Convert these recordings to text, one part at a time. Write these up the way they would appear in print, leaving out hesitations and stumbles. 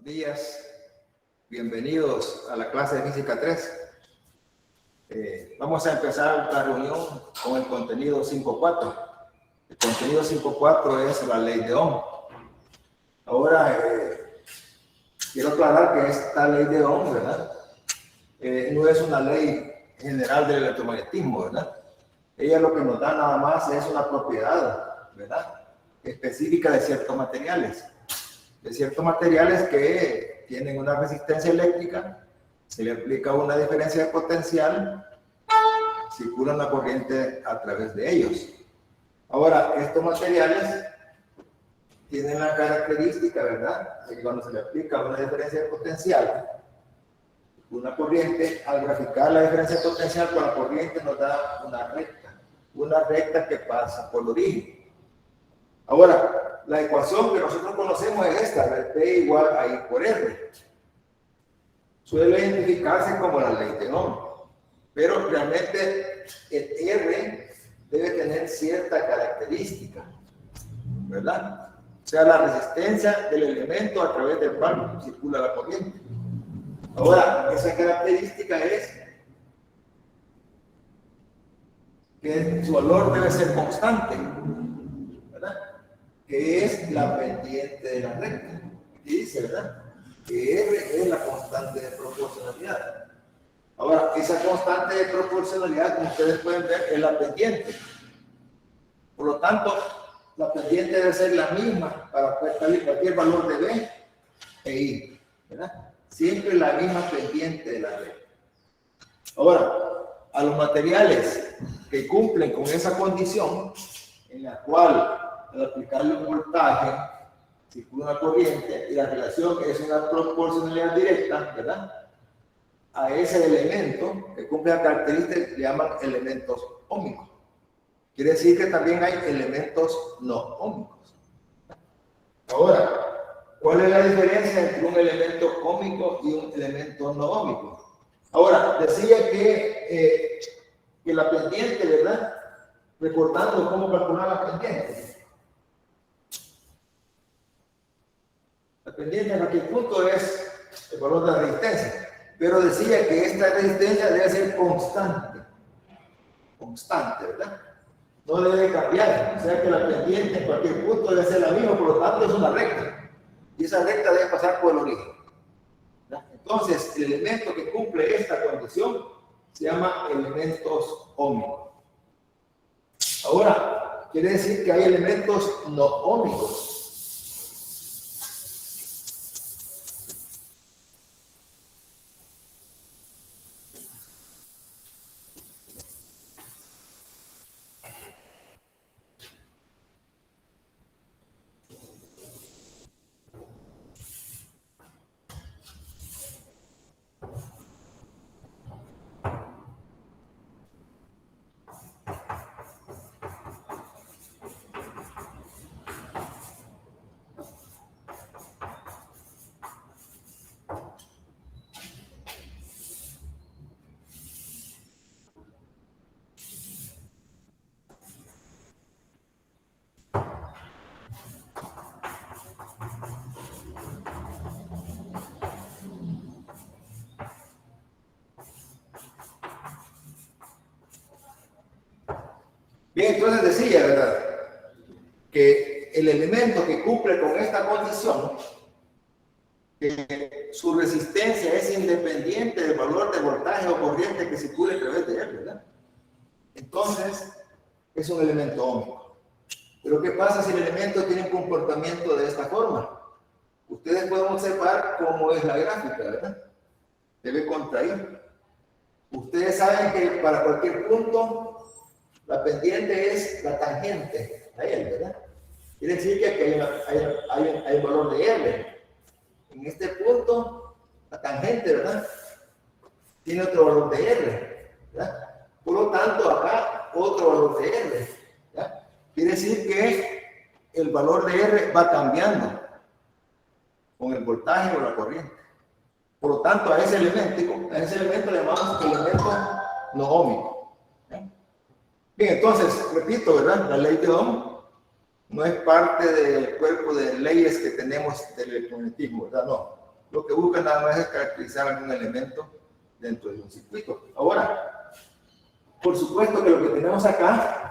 días, bienvenidos a la clase de Física 3. Vamos a empezar la reunión con el contenido 5.4. El contenido 5.4 es la ley de Ohm. Ahora, quiero aclarar que esta ley de Ohm, ¿verdad? No es una ley general del electromagnetismo, ¿verdad? Ella lo que nos da nada más es una propiedad, ¿verdad? Específica de ciertos materiales. De ciertos materiales que tienen una resistencia eléctrica, se le aplica una diferencia de potencial, circula una corriente a través de ellos. Ahora, estos materiales tienen la característica, ¿verdad?, de que cuando se le aplica una diferencia de potencial, una corriente, al graficar la diferencia de potencial con la corriente nos da una recta que pasa por el origen. Ahora, la ecuación que nosotros conocemos es esta, P igual a I por R. Suele identificarse como la ley de Ohm, pero realmente el R debe tener cierta característica, ¿verdad? O sea, la resistencia del elemento a través del cual circula la corriente. Ahora, esa característica es que su valor debe ser constante, ¿verdad? Que es la pendiente de la recta. Y dice, ¿verdad?, que R es la constante de proporcionalidad. Ahora, esa constante de proporcionalidad, como ustedes pueden ver, es la pendiente. Por lo tanto, la pendiente debe ser la misma para cualquier valor de B e I, ¿verdad? Siempre la misma pendiente de la recta. Ahora, a los materiales que cumplen con esa condición, en la cual al aplicarle un voltaje circula una corriente y la relación es una proporcionalidad directa, ¿verdad?, a ese elemento que cumple la característica, le llaman elementos óhmicos. Quiere decir que también hay elementos no óhmicos. Ahora, ¿cuál es la diferencia entre un elemento óhmico y un elemento no óhmico? Ahora, decía que la pendiente, ¿verdad?, recordando cómo calcular la pendiente. La pendiente en aquel punto es el valor de la resistencia, pero decía que esta resistencia debe ser constante, ¿verdad? No debe cambiar, o sea que la pendiente en cualquier punto debe ser la misma, por lo tanto es una recta, y esa recta debe pasar por el origen, ¿verdad? Entonces, el elemento que cumple esta condición se llama elementos óhmicos. Ahora, quiere decir que hay elementos no óhmicos. Bien, entonces decía, ¿verdad?, que el elemento que cumple con esta condición, que su resistencia es independiente del valor de voltaje o corriente que circule a través de él, ¿verdad? Entonces, es un elemento óhmico. Pero ¿qué pasa si el elemento tiene un comportamiento de esta forma? Ustedes pueden observar cómo es la gráfica, ¿verdad? Debe contraír. Ustedes saben que para cualquier punto, la pendiente es la tangente a él, ¿verdad? Quiere decir que aquí hay un valor de R. En este punto, la tangente, ¿verdad?, tiene otro valor de R, ¿verdad? Por lo tanto, acá otro valor de R, ¿verdad? Quiere decir que el valor de R va cambiando con el voltaje o la corriente. Por lo tanto, a ese elemento le llamamos elemento no óhmico. Bien, entonces, repito, ¿verdad?, la ley de Ohm no es parte del cuerpo de leyes que tenemos del electromagnetismo, ¿verdad? No. lo que busca nada más es caracterizar algún elemento dentro de un circuito. Ahora, por supuesto que lo que tenemos acá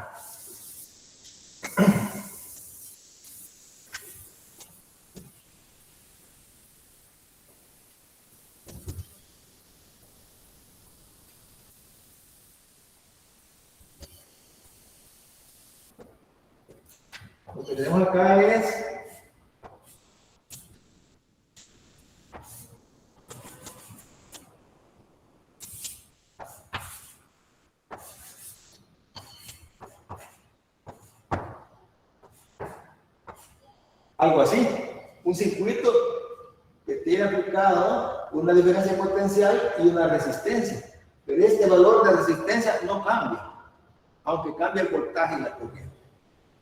lo que tenemos acá es algo así, un circuito que tiene aplicado una diferencia potencial y una resistencia. Pero este valor de resistencia no cambia, aunque cambie el voltaje y la corriente.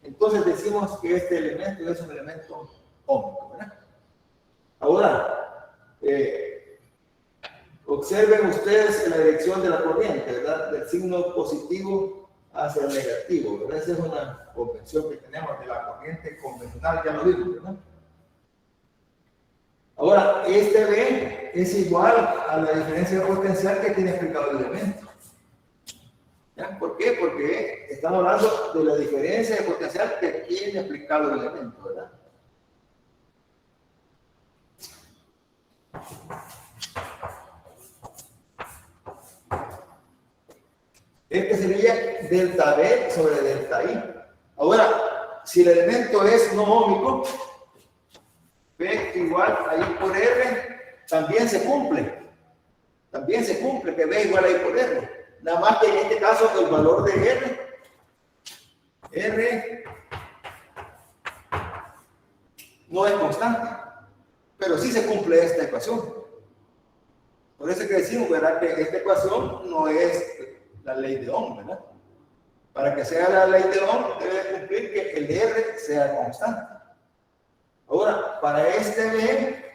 Entonces decimos que este elemento es un elemento ómico, ¿verdad? Ahora, observen ustedes la dirección de la corriente, ¿verdad? Del signo positivo hacia el negativo, ¿verdad? Esa es una convención que tenemos de la corriente convencional, ya lo vimos, ¿verdad? Ahora, este B es igual a la diferencia potencial que tiene explicado el elemento. ¿Ya? ¿Por qué? Porque estamos hablando de la diferencia de potencial que tiene explicado el elemento, ¿verdad? Este sería delta B sobre delta I. Ahora, si el elemento es no óhmico, P igual a I por R, también se cumple. También se cumple que B igual a I por R. Nada más que en este caso el valor de R no es constante. Pero sí se cumple esta ecuación. Por eso que decimos, ¿verdad? Que esta ecuación no es la ley de Ohm, ¿verdad? Para que sea la ley de Ohm, debe cumplir que el R sea constante. Ahora, para este B,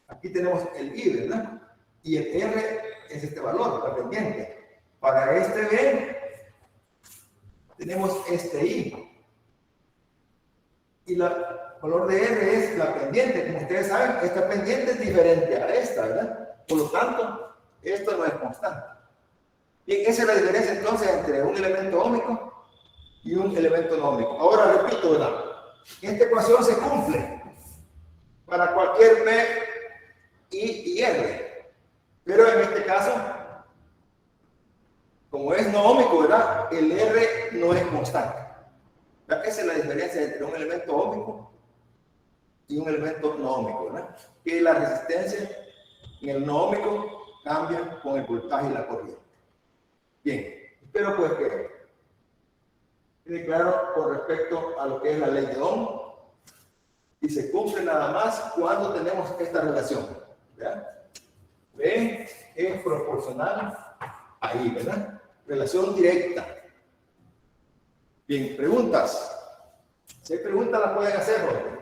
aquí tenemos el I, ¿verdad? Y el R es este valor, la pendiente. Para este B, tenemos este I. Y el valor de R es la pendiente. Como ustedes saben, esta pendiente es diferente a esta, ¿verdad? Por lo tanto, esto no es constante. Bien, esa es la diferencia entonces entre un elemento óhmico y un elemento no óhmico. Ahora repito, ¿verdad? Esta ecuación se cumple para cualquier P, I y R. Pero en este caso, como es no óhmico, ¿verdad? El R no es constante. ¿Verdad? Esa es la diferencia entre un elemento óhmico y un elemento no óhmico, ¿verdad? Que la resistencia en el no óhmico cambia con el voltaje y la corriente. Bien, espero pues que quede claro con respecto a lo que es la ley de Ohm y se cumple nada más cuando tenemos esta relación, ¿verdad? B es proporcional a I, ¿verdad? Relación directa. Bien, preguntas. Si hay preguntas, las pueden hacer, Jorge.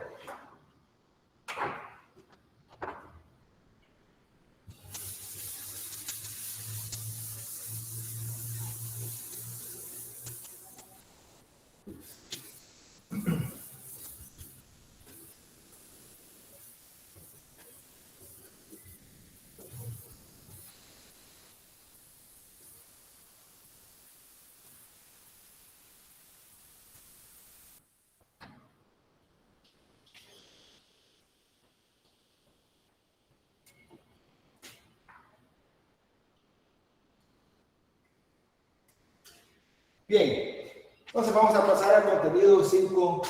Bien, entonces vamos a pasar al contenido 5.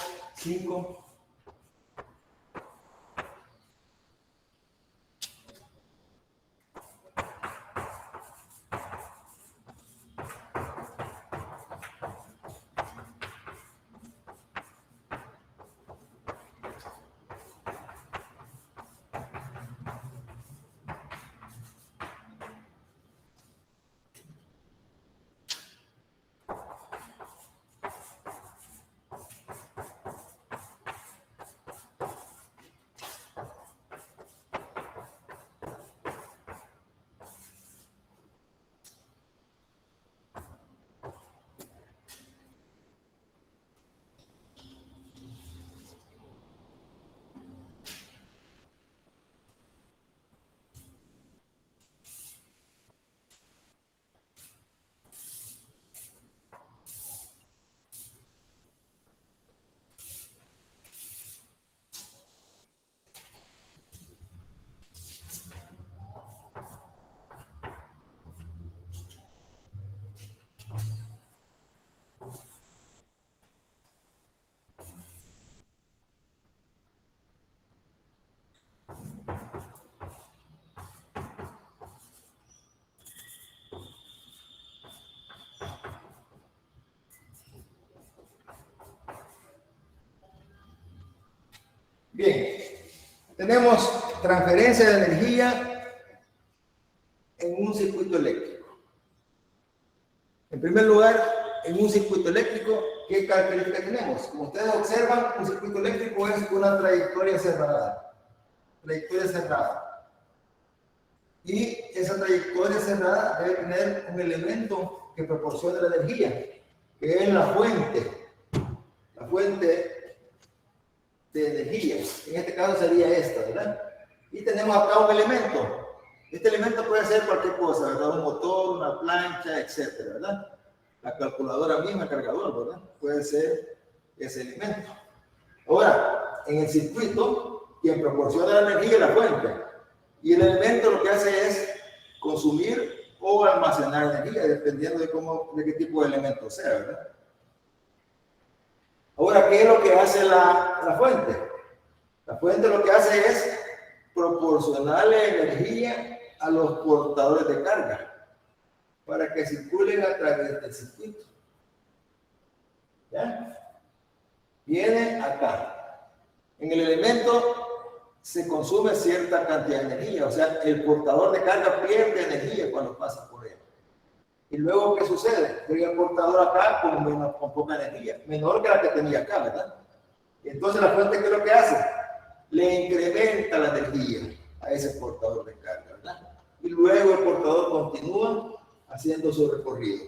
Bien, tenemos transferencia de energía en un circuito eléctrico. En primer lugar, en un circuito eléctrico, ¿qué características tenemos? Como ustedes observan, un circuito eléctrico es una trayectoria cerrada. Trayectoria cerrada. Y esa trayectoria cerrada debe tener un elemento que proporcione la energía, que es la fuente. La fuente de energía. En este caso sería esta, ¿verdad? Y tenemos acá un elemento. Este elemento puede ser cualquier cosa, ¿verdad? Un motor, una plancha, etcétera, ¿verdad? La calculadora misma, el cargador, ¿verdad? Puede ser ese elemento. Ahora, en el circuito, quien proporciona la energía es la fuente. Y el elemento lo que hace es consumir o almacenar energía, dependiendo de qué tipo de elemento sea, ¿verdad? Ahora, ¿qué es lo que hace la fuente? La fuente lo que hace es proporcionarle energía a los portadores de carga para que circulen a través del circuito. ¿Ya? Viene acá. En el elemento se consume cierta cantidad de energía, o sea, el portador de carga pierde energía cuando pasa por él. Y luego, ¿qué sucede? Llega el portador acá con poca energía, menor que la que tenía acá, ¿verdad? Y entonces la fuente, ¿qué es lo que hace? Le incrementa la energía a ese portador de carga, ¿verdad? Y luego el portador continúa haciendo su recorrido.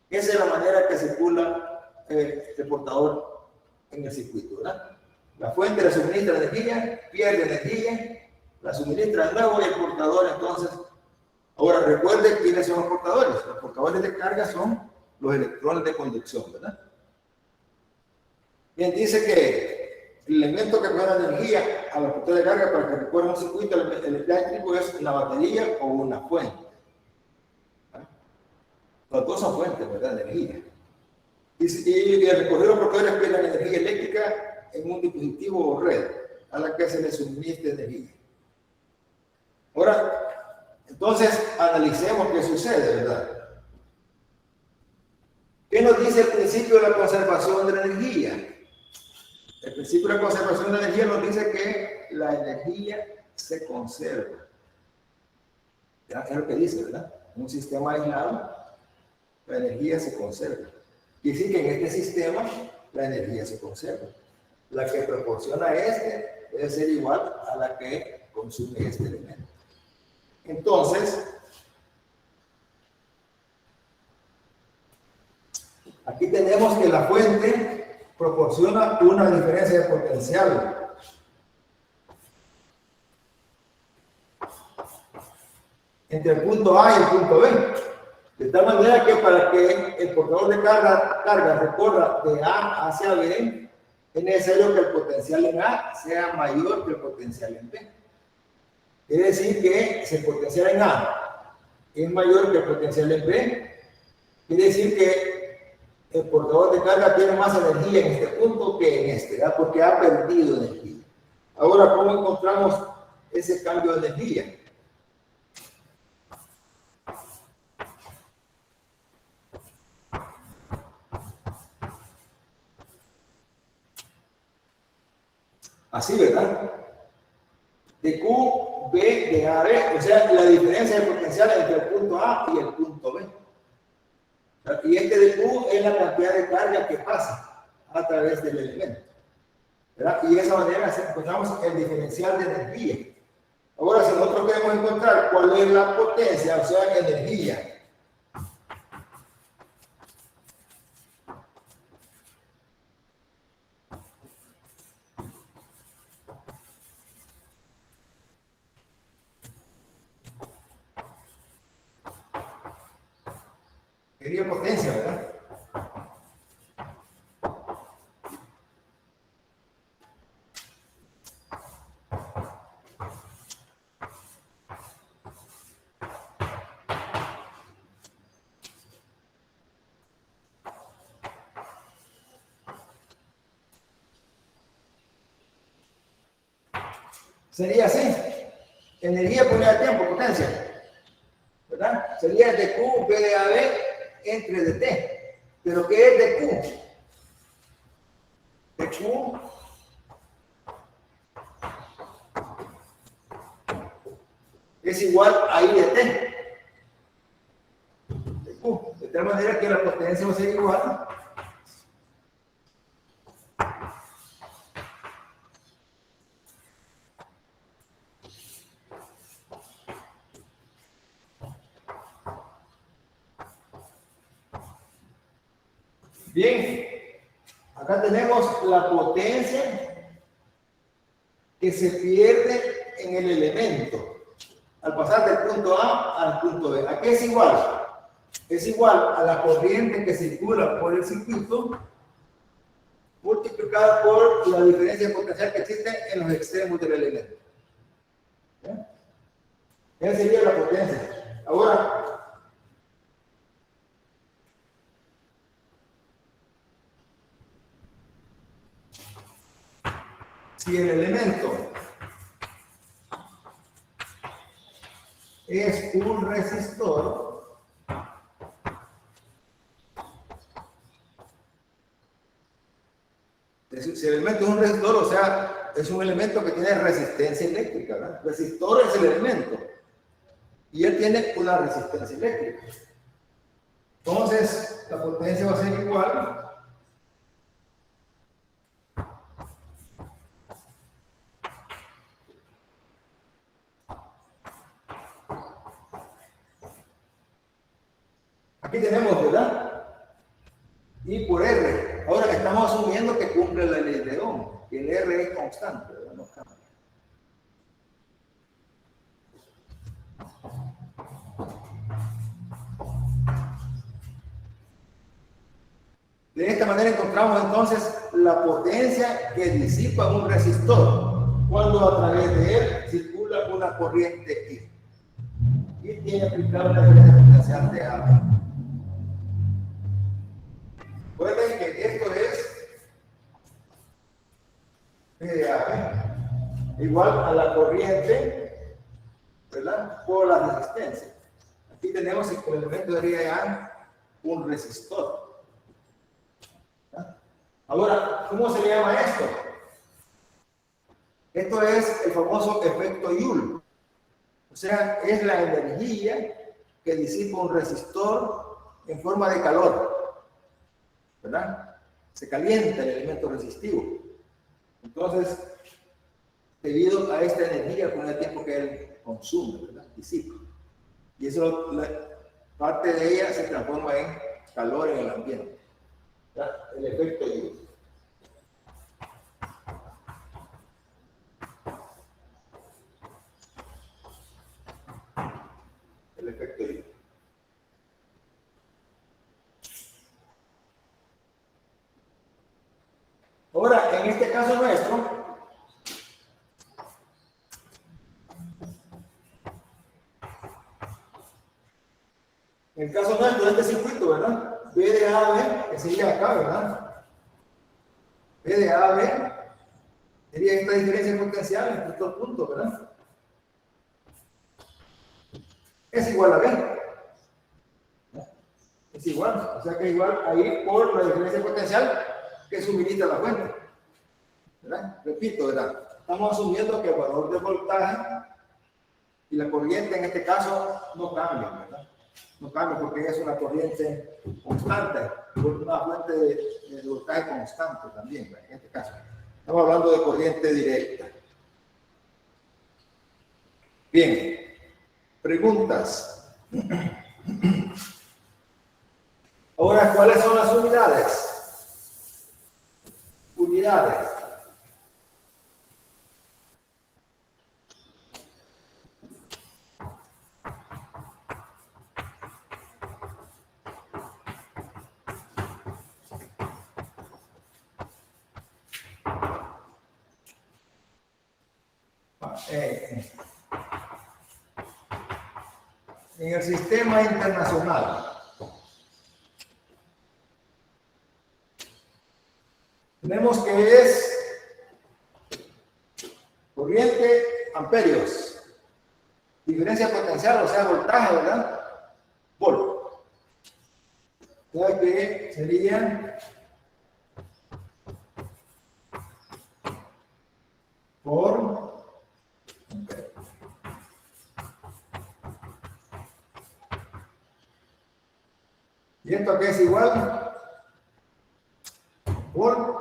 Esa es la manera que circula el portador en el circuito, ¿verdad? La fuente le suministra energía, pierde energía, la suministra de nuevo y el portador entonces. Ahora recuerden quiénes son los portadores. Los portadores de carga son los electrones de conducción, ¿verdad? Bien, dice que el elemento que pone energía a los portadores de carga para que recorran un circuito eléctrico es una batería o una fuente. Las dos son fuentes, ¿verdad? De energía. Y el recorrido de los portadores pierden energía eléctrica en un dispositivo o red a la que se le suministra energía. Ahora, entonces, analicemos qué sucede, ¿verdad? ¿Qué nos dice el principio de la conservación de la energía? El principio de la conservación de la energía nos dice que la energía se conserva. ¿Ya? Es lo que dice, ¿verdad? En un sistema aislado, la energía se conserva. Quiere decir que en este sistema la energía se conserva. La que proporciona este debe ser igual a la que consume este elemento. Entonces, aquí tenemos que la fuente proporciona una diferencia de potencial. Entre el punto A y el punto B. De tal manera que para que el portador de carga recorra de A hacia B, es necesario que el potencial en A sea mayor que el potencial en B. Es decir, que si el potencial en A es mayor que el potencial en B, quiere decir que el portador de carga tiene más energía en este punto que en este, ¿verdad? Porque ha perdido energía. Ahora, ¿cómo encontramos ese cambio de energía? Así, ¿verdad? De Q, B, de A a B, o sea, la diferencia de potencial entre el punto A y el punto B. Y este de Q es la cantidad de carga que pasa a través del elemento, ¿verdad? Y de esa manera encontramos el diferencial de energía. Ahora, si nosotros queremos encontrar cuál es la potencia, o sea, energía, sería potencia, ¿verdad? Sería así. Energía por unidad de tiempo, potencia, ¿verdad? Sería de Q, B de AB, entre de T. ¿Pero qué es de Q? De Q es igual a I de T. De tal manera que la potencia va a ser igual bien. Acá tenemos la potencia que se pierde en el elemento al pasar del punto A al punto B. ¿A qué es igual? Es igual a la corriente que circula por el circuito multiplicada por la diferencia potencial que existe en los extremos del elemento. ¿Ya? Esa sería la potencia. Ahora, si el elemento es un resistor, si el elemento es un resistor, o sea, es un elemento que tiene resistencia eléctrica, ¿verdad? Resistor es el elemento y él tiene una resistencia eléctrica. Entonces, la potencia va a ser igual aquí tenemos, ¿verdad? I por R. Ahora estamos asumiendo que cumple la ley de Ohm, que el R es constante, ¿verdad? No cambia. De esta manera encontramos entonces la potencia que disipa un resistor cuando a través de él circula una corriente I. Y tiene aplicable la diferencia potencial de A. Recuerden que esto es P de A igual a la corriente, ¿verdad? Por la resistencia. Aquí tenemos el elemento de A, un resistor. Ahora, ¿cómo se llama esto? Esto es el famoso efecto Joule. O sea, es la energía que disipa un resistor en forma de calor, ¿verdad? Se calienta el elemento resistivo. Entonces, debido a esta energía con el tiempo que él consume, ¿verdad? Disipa. Y eso, parte de ella se transforma en calor en el ambiente. ¿Verdad? El efecto Joule. El efecto Joule. Ahora, en este caso nuestro, en el caso nuestro de este circuito, ¿verdad? B de A a B, que sería acá, ¿verdad? B de A a B sería esta diferencia potencial entre estos puntos, ¿verdad? Es igual a B. Es igual, o sea que es igual a I por la diferencia potencial que suministra la fuente. ¿Verdad? Repito, ¿verdad? Estamos asumiendo que el valor de voltaje y la corriente en este caso no cambian, ¿verdad? No cambia porque es una corriente constante, una fuente de voltaje constante también, ¿verdad? En este caso. Estamos hablando de corriente directa. Bien, preguntas. Ahora, ¿cuáles son las unidades? Unidades. En el sistema internacional tenemos que es corriente amperios, diferencia potencial, o sea, voltaje, ¿verdad? Volt. O sea que sería por ¿Y esto a qué es igual? Por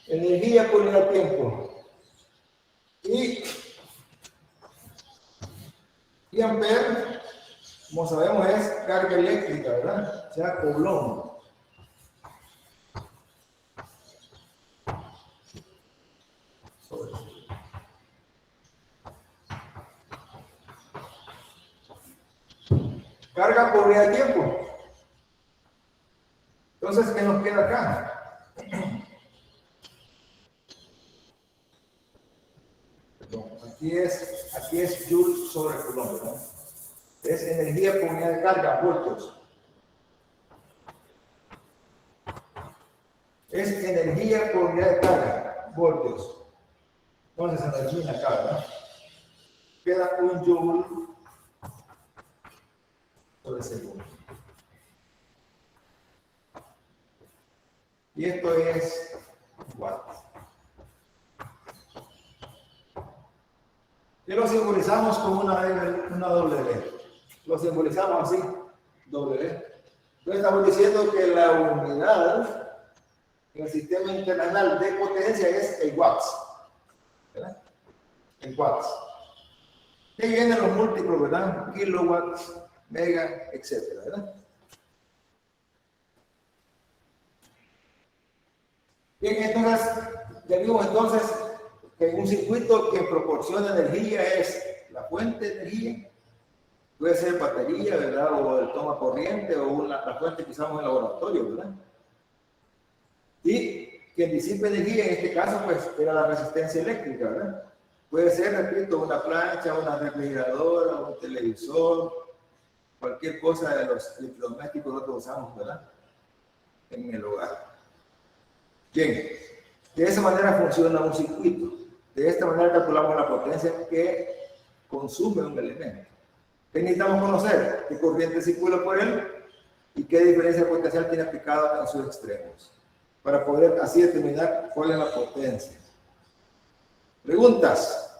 energía por unidad de tiempo. Y ampere, como sabemos, es carga eléctrica, ¿verdad? O sea, coulomb. Carga por unidad de tiempo. Entonces, ¿qué nos queda acá? Aquí es Joule sobre Coulomb, ¿no? Es energía por unidad de carga, voltios. Es energía por unidad de carga, voltios. Entonces, energía en la carga. Queda un Joule sobre segundo. Y esto es watts. Y lo simbolizamos con una W. Lo simbolizamos así, W. Entonces estamos diciendo que la unidad en el sistema internacional de potencia es el watts. ¿Verdad? El watts. Y ahí vienen los múltiplos, ¿verdad? Kilowatts, mega, etcétera, ¿verdad? Bien, entonces, ya vimos entonces que un circuito que proporciona energía es la fuente de energía, puede ser batería, ¿verdad? O el toma corriente, o la fuente que usamos en el laboratorio, ¿verdad? Y quien disipa energía, en este caso, pues, era la resistencia eléctrica, ¿verdad? Puede ser, repito, una plancha, una refrigeradora, un televisor, cualquier cosa de los electrodomésticos que nosotros usamos, ¿verdad? En el hogar. Bien, de esa manera funciona un circuito. De esta manera calculamos la potencia que consume un elemento. ¿Qué necesitamos conocer? ¿Qué corriente circula por él? ¿Y qué diferencia potencial tiene aplicada en sus extremos? Para poder así determinar cuál es la potencia. ¿Preguntas?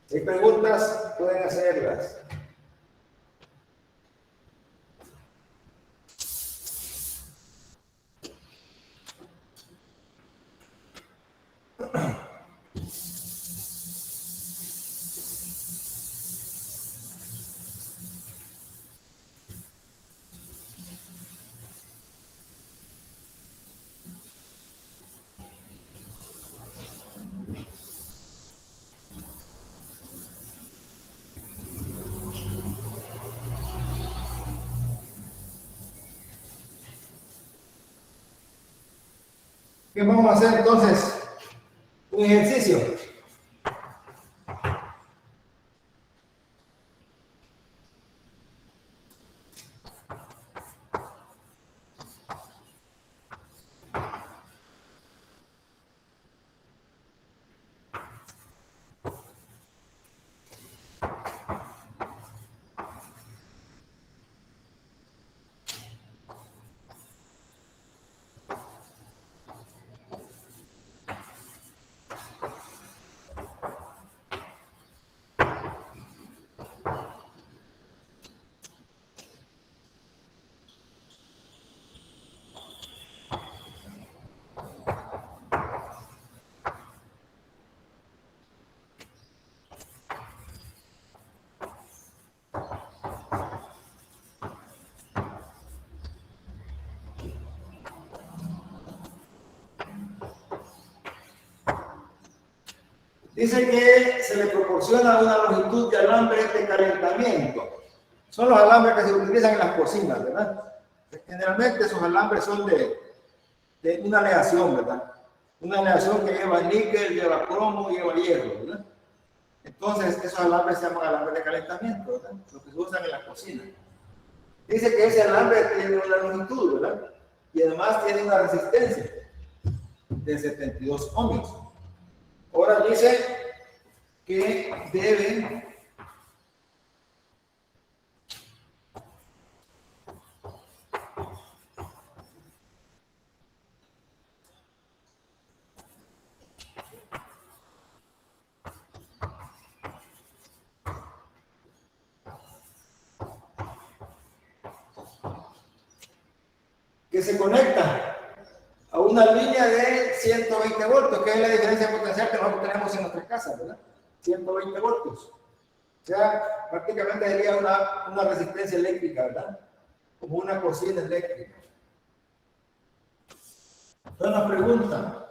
Si hay preguntas, pueden hacerlas. ¿Qué vamos a hacer entonces? Un ejercicio. Dice que se le proporciona una longitud de alambre de calentamiento. Son los alambres que se utilizan en las cocinas, ¿verdad? Generalmente esos alambres son de una aleación, ¿verdad? Una aleación que lleva níquel, lleva cromo, lleva hierro, ¿verdad? Entonces, esos alambres se llaman alambres de calentamiento, ¿verdad? Los que se usan en la cocina. Dice que ese alambre tiene una longitud, ¿verdad? Y además tiene una resistencia de 72 ohmios. Ahora dice que debe se conecta a una línea de 120 voltios, que es la diferencia potencial que nosotros tenemos en nuestras casas, ¿verdad? 120 voltios. O sea, prácticamente sería una resistencia eléctrica, ¿verdad? Como una cocina eléctrica. Entonces nos preguntan,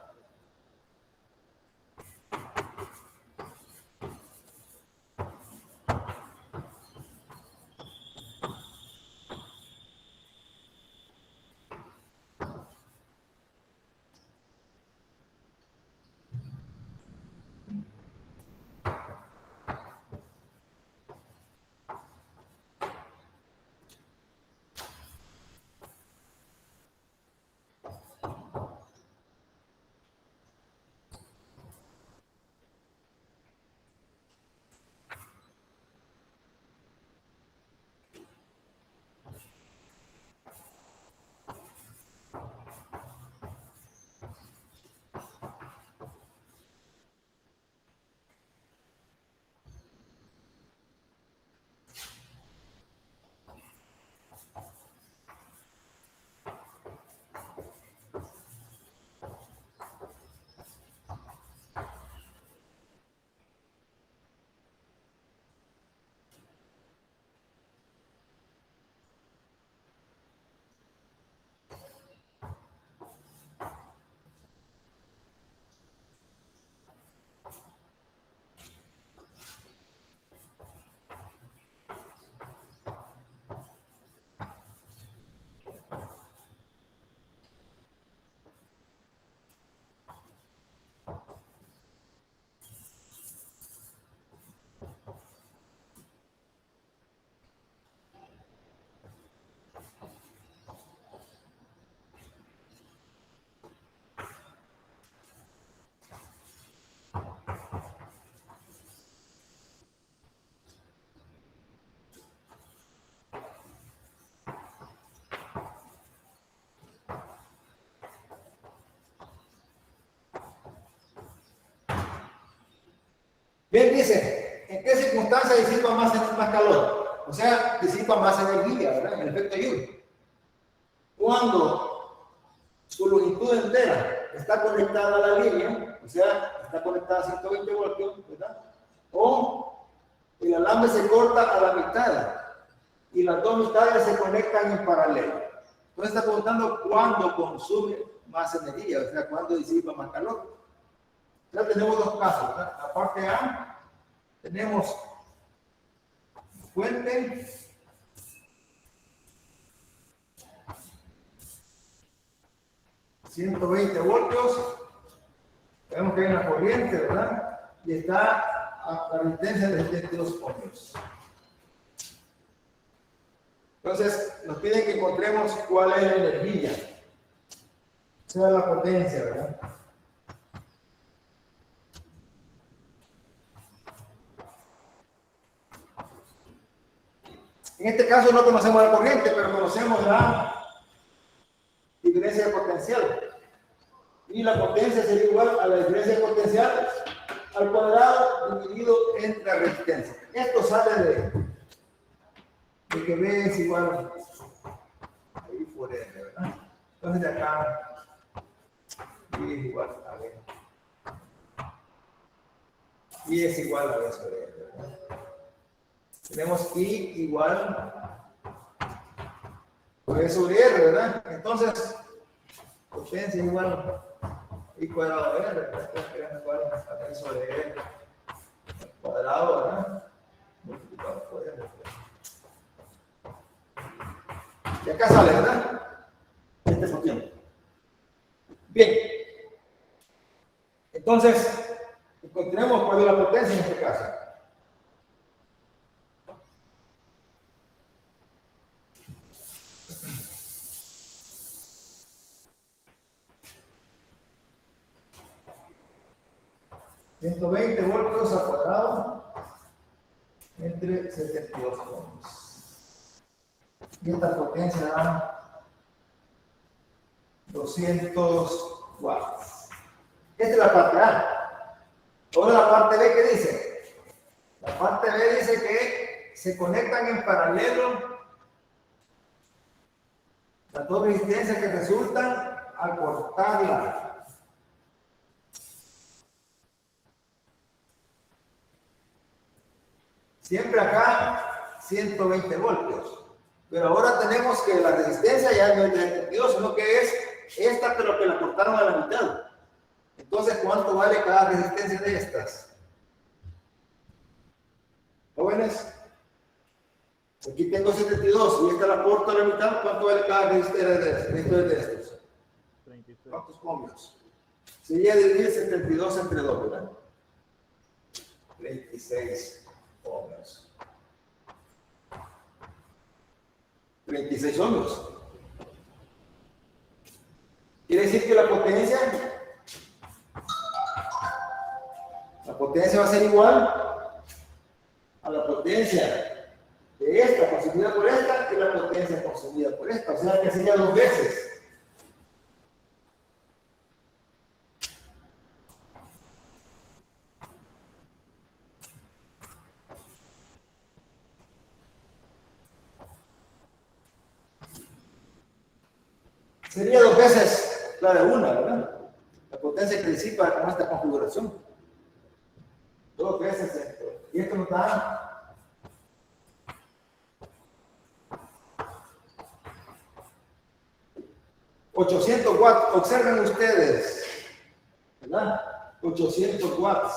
bien, dice, ¿en qué circunstancias disipa más calor? O sea, disipa más energía, ¿verdad? El efecto Joule. Cuando su longitud entera está conectada a la línea, o sea, está conectada a 120 voltios, ¿verdad? O el alambre se corta a la mitad y las dos mitades se conectan en paralelo. Entonces está preguntando cuándo consume más energía, o sea, cuándo disipa más calor. Ya tenemos dos casos, ¿verdad? La parte A, tenemos fuente, $120 voltios, vemos que hay una corriente, ¿verdad? Y está a la resistencia de 72 ohmios. Entonces, nos piden que encontremos cuál es la energía, o sea, la potencia, ¿verdad? En este caso no conocemos la corriente, pero conocemos la diferencia de potencial. Y la potencia sería igual a la diferencia de potencial al cuadrado dividido entre la resistencia. Esto sale de que B es igual a I por R, ¿verdad? Entonces de acá I es igual a B. I es igual a B sobre R, ¿verdad? Tenemos I igual a B sobre R, ¿verdad? Entonces, potencia igual I cuadrado de R, ¿verdad? Es igual a B sobre R cuadrado, ¿verdad? Multiplicado por R. Y acá sale, ¿verdad? Esta función. Bien. Entonces, encontremos cuál es la potencia en este caso. $120 voltios al cuadrado entre 72 ohms. Y esta potencia da 200 watts. Esta es la parte A. Ahora la parte B, ¿qué dice? La parte B dice que se conectan en paralelo Las dos resistencias que resultan al cortarla. Siempre acá 120 voltios. Pero ahora tenemos que la resistencia ya no es de 72, sino que es esta, pero que la cortaron a la mitad. Entonces, ¿cuánto vale cada resistencia de estas? Jóvenes, aquí tengo 72 y esta la corto a la mitad. ¿Cuánto vale cada resistencia de estos? 36. ¿Cuántos ohmios? Sería dividir 72 entre 2, ¿verdad? 36 ohmios. 36 ohmios. Quiere decir que la potencia va a ser igual a la potencia de esta consumida por esta y la potencia consumida por esta. O sea que sería 2 veces. Sería 2 veces la de una, ¿verdad? La potencia que disipa con esta configuración. 2 veces esto. Y esto nos da 800 watts. Observen ustedes, ¿verdad? 800 watts.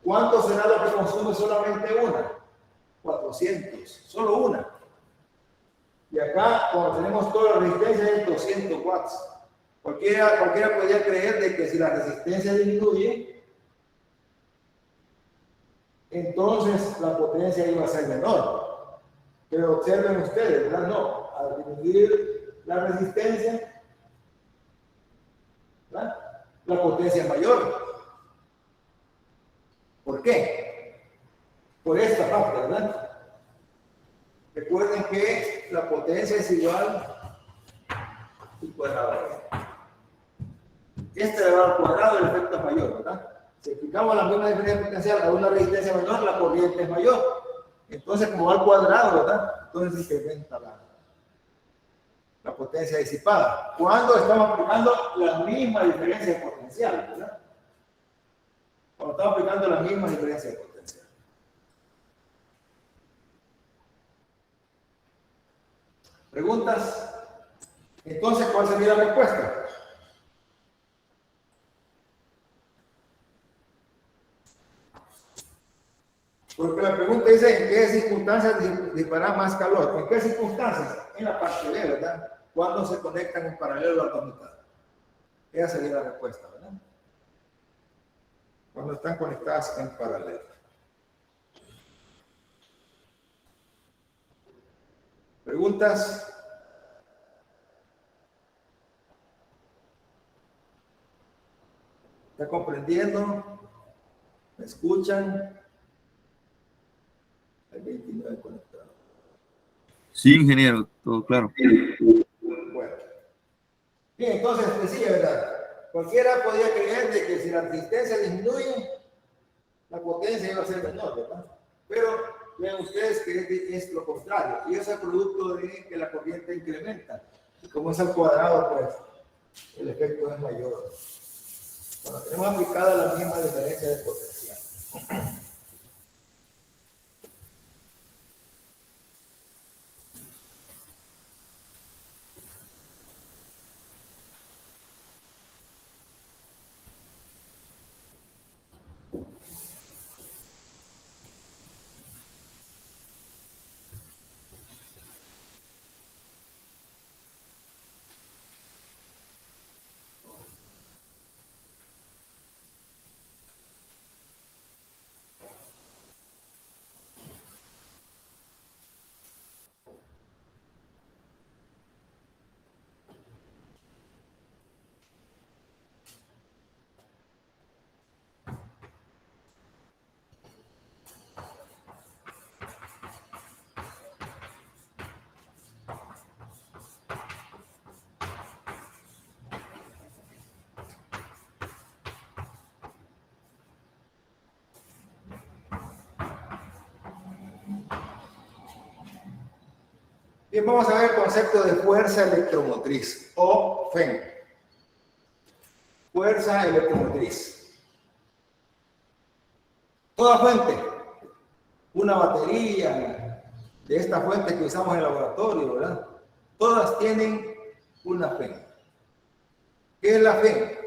¿Cuánto será lo que consume solamente una? 400. Solo una. Y acá, cuando tenemos toda la resistencia, es 200 watts. Cualquiera podría creer de que si la resistencia disminuye, entonces la potencia iba a ser menor. Pero observen ustedes, ¿verdad? No. Al disminuir la resistencia, ¿verdad?, la potencia es mayor. ¿Por qué? Por esta parte, ¿verdad? Recuerden que la potencia es igual al cuadrado. Este elevado al cuadrado, el efecto es mayor, ¿verdad? Si aplicamos la misma diferencia potencial a una resistencia menor, la corriente es mayor. Entonces, como va al cuadrado, ¿verdad? Entonces se incrementa la potencia disipada. Cuando estamos aplicando la misma diferencia potencial, ¿verdad? Cuando estamos aplicando la misma diferencia de potencial. ¿Preguntas? Entonces, ¿cuál sería la respuesta? Porque la pregunta dice, ¿en qué circunstancias disparará más calor? ¿En qué circunstancias? En la parte B, ¿verdad? Cuando se conectan en paralelo a la mitad. Esa sería la respuesta, ¿verdad? Cuando están conectadas en paralelo. ¿Preguntas? ¿Está comprendiendo? ¿Me escuchan? Hay 29 conectados. Sí, ingeniero, todo claro. Bueno. Bien, entonces, decía, ¿verdad? Cualquiera podría creer de que si la resistencia disminuye, la potencia iba a ser menor, ¿verdad? Pero vean ustedes que es lo contrario. Y es el producto de que la corriente incrementa. Y como es al cuadrado, pues el efecto es mayor. Cuando tenemos aplicada la misma diferencia de potencial. Bien, vamos a ver el concepto de fuerza electromotriz o FEM. Fuerza electromotriz. Toda fuente, una batería de esta fuente que usamos en el laboratorio, ¿verdad? Todas tienen una FEM. ¿Qué es la FEM?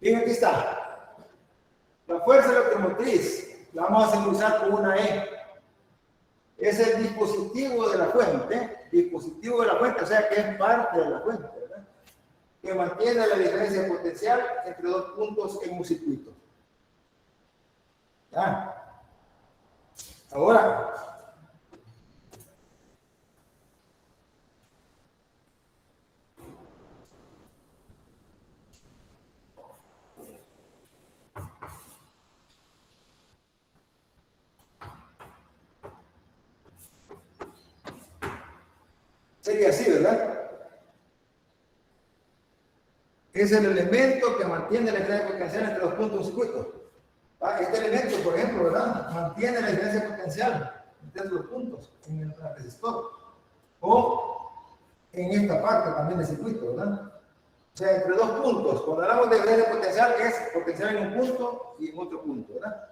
Bien, aquí está. La fuerza electromotriz la vamos a simbolizar con una E. Es el dispositivo de la fuente, o sea que es parte de la fuente, ¿verdad? Que mantiene la diferencia potencial entre dos puntos en un circuito. ¿Ya? Ahora, sería así, ¿verdad? Es el elemento que mantiene la diferencia potencial entre dos puntos de un circuito. Este elemento, por ejemplo, ¿verdad? Mantiene la diferencia potencial entre los puntos en el resistor. O en esta parte también del circuito, ¿verdad? O sea, entre dos puntos. Cuando hablamos de diferencia potencial, es potencial en un punto y en otro punto, ¿verdad?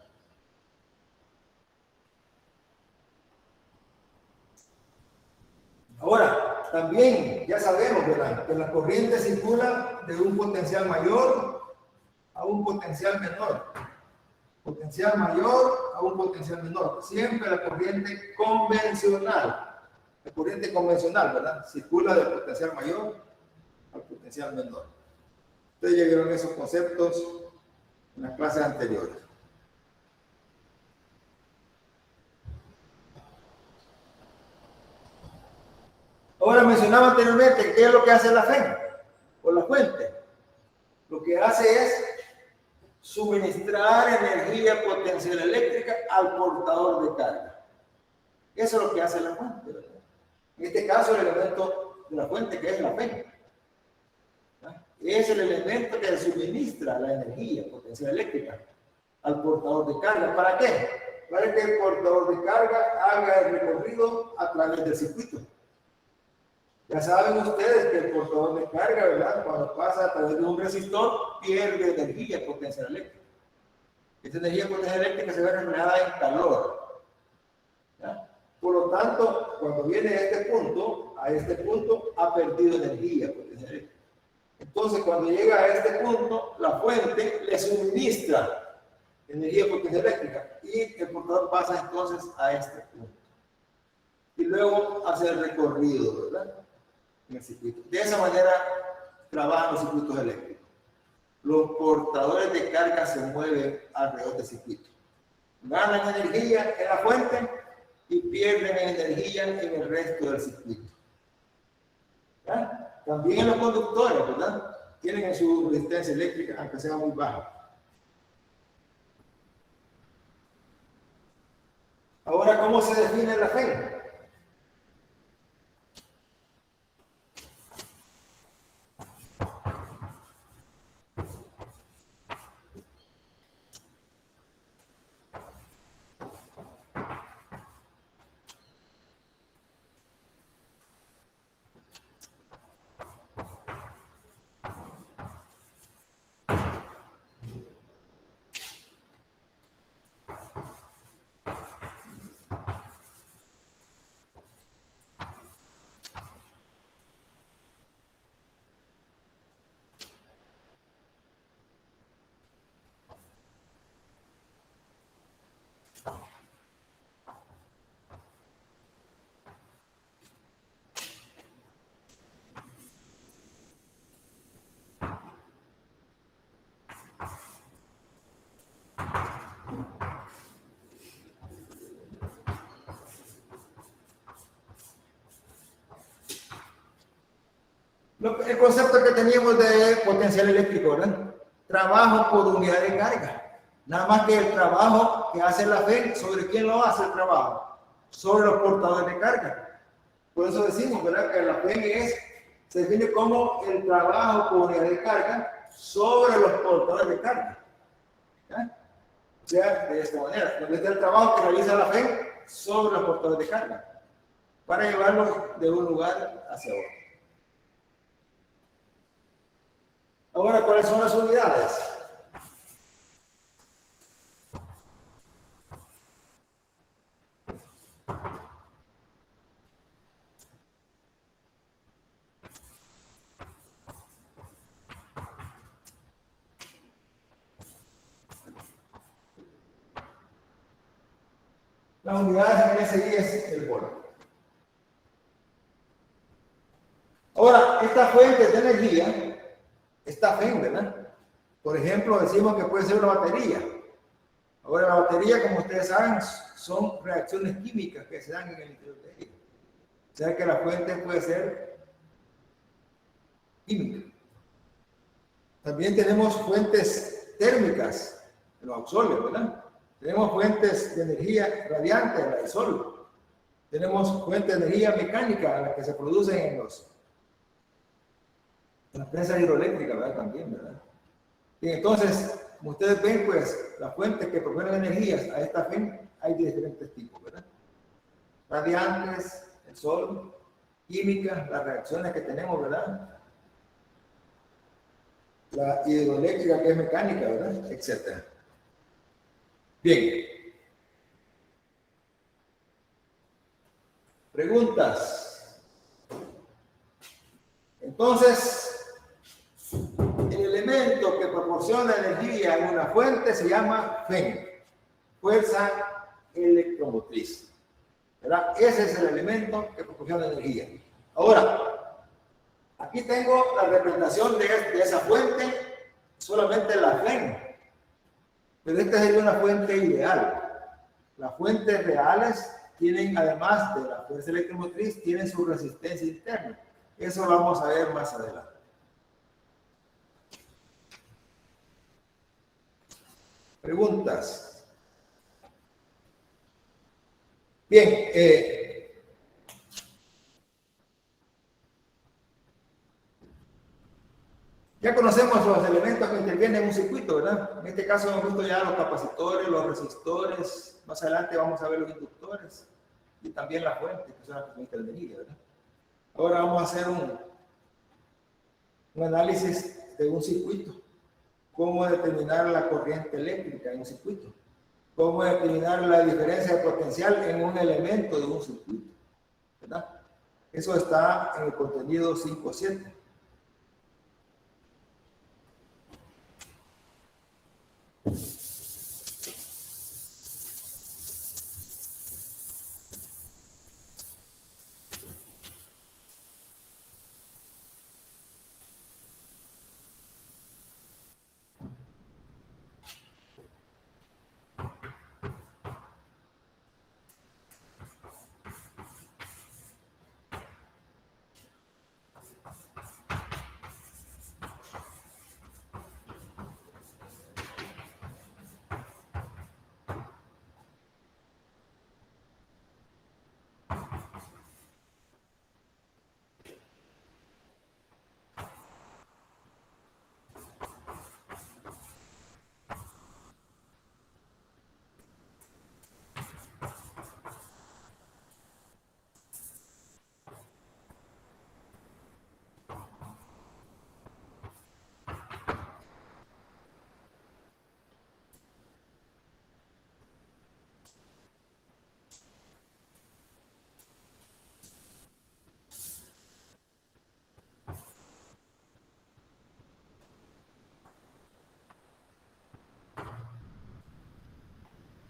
Ahora, también ya sabemos, ¿verdad?, que la corriente circula de un potencial mayor a un potencial menor. Potencial mayor a un potencial menor. Siempre la corriente convencional, ¿verdad?, circula del potencial mayor al potencial menor. Ustedes ya vieron esos conceptos en las clases anteriores. Ahora mencionaba anteriormente qué es lo que hace la FEM o la fuente. Lo que hace es suministrar energía potencial eléctrica al portador de carga. Eso es lo que hace la fuente, ¿verdad? En este caso, el elemento de la fuente, que es la FEM, es el elemento que suministra la energía potencial eléctrica al portador de carga. ¿Para qué? Para que el portador de carga haga el recorrido a través del circuito. Ya saben ustedes que el portador de carga, ¿verdad?, cuando pasa a través de un resistor, pierde energía potencial eléctrica. Esta energía potencial eléctrica se ve reflejada en calor. ¿Ya? Por lo tanto, cuando viene a este punto ha perdido energía potencial eléctrica. Entonces, cuando llega a este punto, la fuente le suministra energía potencial eléctrica y el portador pasa entonces a este punto. Y luego hace el recorrido, ¿verdad?, en el circuito. De esa manera trabajan los circuitos eléctricos. Los portadores de carga se mueven alrededor del circuito. Ganan energía en la fuente y pierden energía en el resto del circuito. ¿Ya? También los conductores, ¿verdad?, tienen su resistencia eléctrica, aunque sea muy baja. Ahora, ¿cómo se define la FEM? El concepto que teníamos de potencial eléctrico, ¿verdad? Trabajo por unidad de carga. Nada más que el trabajo que hace la FEN, ¿sobre quién lo hace el trabajo? Sobre los portadores de carga. Por eso decimos, ¿verdad? Que la FEN se define como el trabajo por unidad de carga sobre los portadores de carga. ¿Ya? O sea, de esta manera, donde está el trabajo que realiza la FEN sobre los portadores de carga, para llevarlos de un lugar hacia otro. Ahora, ¿cuáles son las unidades? Las unidades en SI es el volt. Ahora, estas fuentes de energía, esta FEN, ¿verdad? Por ejemplo, decimos que puede ser una batería. Ahora, la batería, como ustedes saben, son reacciones químicas que se dan en el interior de ella. O sea que la fuente puede ser química. También tenemos fuentes térmicas, los auxolios, ¿verdad? Tenemos fuentes de energía radiante, la del sol. Tenemos fuentes de energía mecánica, las que se producen en las presas hidroeléctricas, ¿verdad? También, ¿verdad? Y entonces, como ustedes ven, pues, las fuentes que provienen energías a esta FEN hay de diferentes tipos, ¿verdad? Radiantes, el sol, químicas, las reacciones que tenemos, ¿verdad? La hidroeléctrica que es mecánica, ¿verdad? Etcétera. Bien. Preguntas. Entonces, el elemento que proporciona energía en una fuente se llama FEN, fuerza electromotriz, ¿verdad? Ese es el elemento que proporciona energía. Ahora, aquí tengo la representación de esa fuente, solamente la FEN, pero esta sería una fuente ideal. Las fuentes reales tienen, además de la fuerza electromotriz, tienen su resistencia interna. Eso lo vamos a ver más adelante. Preguntas. Bien, ya conocemos los elementos que intervienen en un circuito, ¿verdad? En este caso hemos visto ya los capacitores, los resistores, más adelante vamos a ver los inductores y también las fuentes, que son las que son intervenidas, ¿verdad? Ahora vamos a hacer un análisis de un circuito. Cómo determinar la corriente eléctrica en un circuito. Cómo determinar la diferencia de potencial en un elemento de un circuito, ¿verdad? Eso está en el contenido 5.7.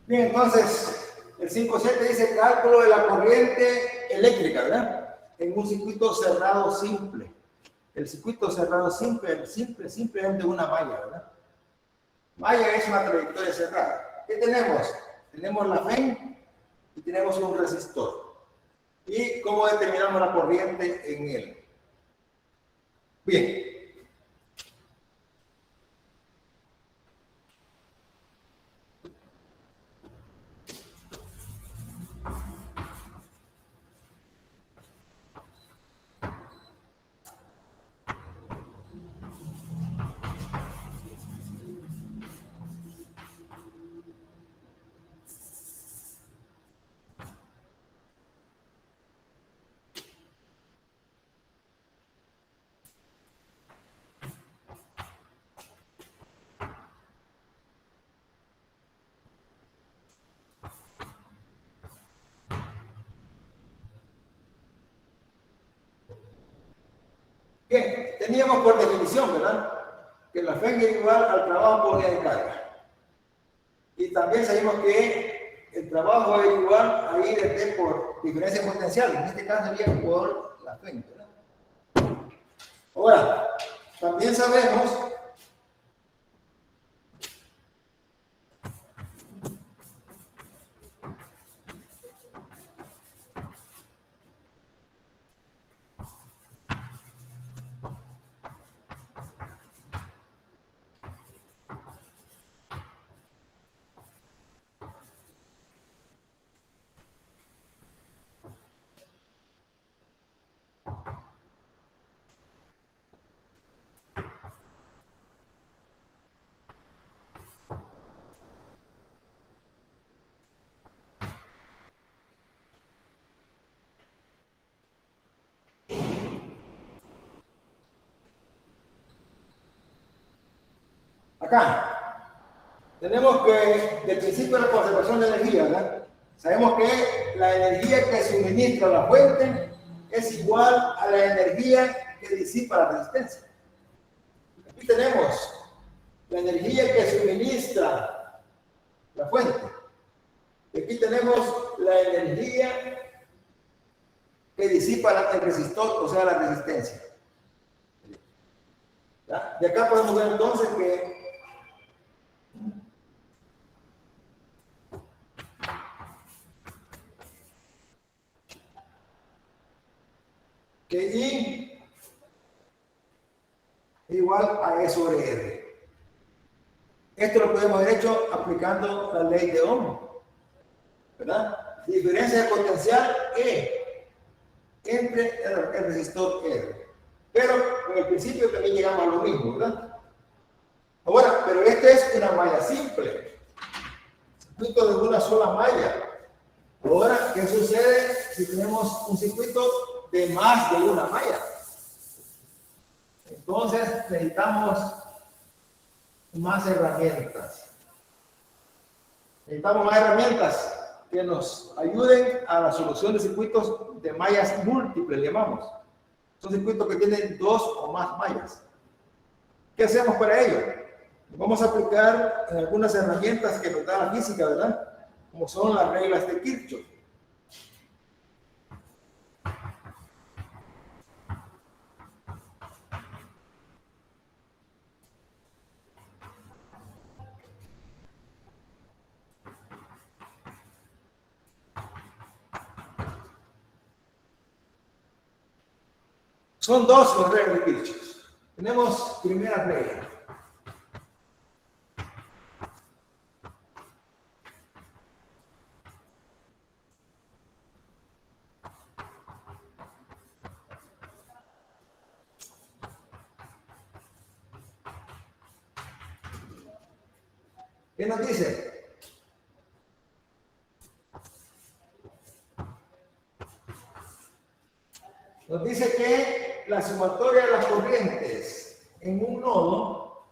Bien, entonces, el 5.7 dice cálculo de la corriente eléctrica, ¿verdad? En un circuito cerrado simple. El circuito cerrado simple es de una malla, ¿verdad? Malla es una trayectoria cerrada. ¿Qué tenemos? Tenemos la FEN y tenemos un resistor. ¿Y cómo determinamos la corriente en él? Bien. Bien, teníamos por definición, ¿verdad? Que la fe es igual al trabajo por unidad de carga. Y también sabemos que el trabajo es igual a I/T por diferencia potencial. En este caso sería por la fe, ¿verdad? Ahora, también sabemos acá, tenemos que del principio de la conservación de energía, ¿verdad? Sabemos que la energía que suministra la fuente es igual a la energía que disipa la resistencia. Aquí tenemos la energía que suministra la fuente. Y aquí tenemos la energía que disipa el resistor, o sea, la resistencia. ¿Ya? De acá podemos ver entonces que I es igual a E sobre R. Esto lo podemos haber hecho aplicando la ley de Ohm, ¿verdad? Diferencia de potencial E entre el resistor R. Pero en el principio también llegamos a lo mismo, ¿verdad? Ahora, pero esta es una malla simple, circuito de una sola malla. Ahora, ¿qué sucede si tenemos un circuito de más de una malla? Entonces necesitamos más herramientas. Necesitamos más herramientas que nos ayuden a la solución de circuitos de mallas múltiples, llamamos. Son circuitos que tienen dos o más mallas. ¿Qué hacemos para ello? Vamos a aplicar algunas herramientas que nos da la física, ¿verdad? Como son las reglas de Kirchhoff. Son dos las reglas de Kirchhoff. Tenemos primera regla. ¿Qué nos dice? Nos dice que la sumatoria de las corrientes en un nodo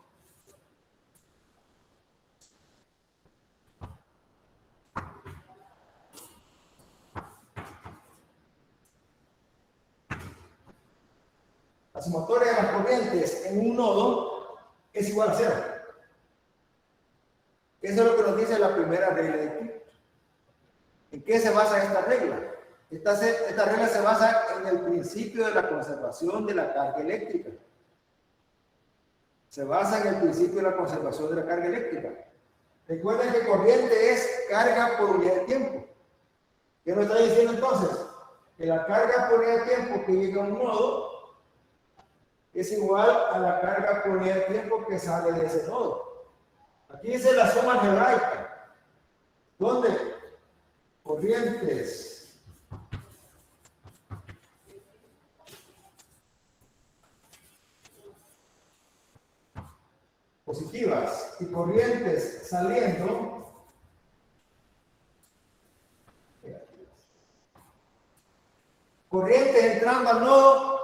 es igual a 0. Eso es lo que nos dice la primera regla de Kirchhoff. ¿En qué se basa esta regla? Esta regla se basa en el principio de la conservación de la carga eléctrica. Se basa en el principio de la conservación de la carga eléctrica. Recuerden que corriente es carga por unidad de tiempo. ¿Qué nos está diciendo entonces? Que la carga por unidad de tiempo que llega a un nodo es igual a la carga por el tiempo que sale de ese nodo. Aquí dice la suma algebraica, donde corrientes positivas y corrientes saliendo negativas. Corrientes entrando al nodo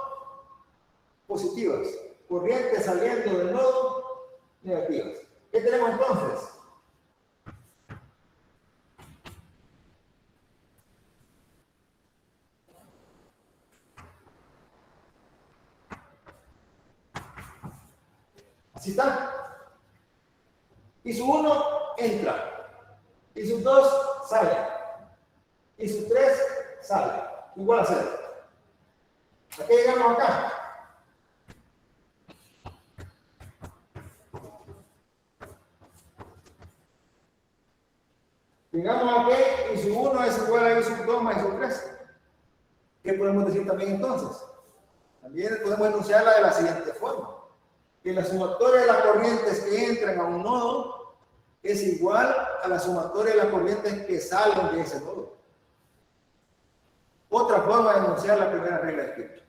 positivas, corrientes saliendo del nodo negativas. ¿Qué tenemos entonces? Así está. Y su 1 entra. Y sus 2 sale. Y sus 3 sale. Igual a 0. ¿A qué llegamos acá? Llegamos a que y su 1 es igual a y su 2 más y su 3. ¿Qué podemos decir también entonces? También podemos enunciarla de la siguiente forma. Que la sumatoria de las corrientes que entran a un nodo es igual a la sumatoria de las corrientes que salen de ese nodo. Otra forma de enunciar la primera regla de Kirchhoff.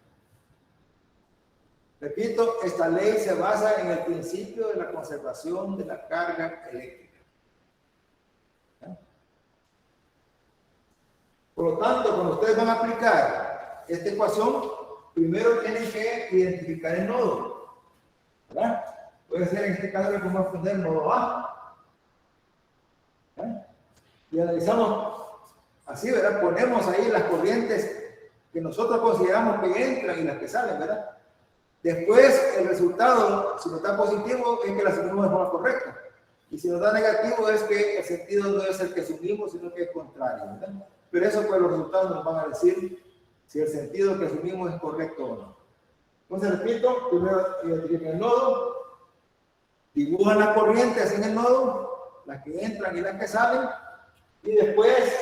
Repito, esta ley se basa en el principio de la conservación de la carga eléctrica. ¿Ya? Por lo tanto, cuando ustedes van a aplicar esta ecuación, primero tienen que identificar el nodo. ¿Verdad? Puede ser en este caso que vamos a poner nodo A. ¿Verdad? Y analizamos así, ¿verdad? Ponemos ahí las corrientes que nosotros consideramos que entran y las que salen, ¿verdad? Después, el resultado, si nos da positivo, es que la asumimos de forma correcta. Y si nos da negativo, es que el sentido no es el que asumimos, sino que es contrario, ¿verdad? Pero eso, pues, los resultados nos van a decir si el sentido que asumimos es correcto o no. Entonces, repito, primero identifican el nodo, dibujan las corrientes en el nodo, las que entran y las que salen, y después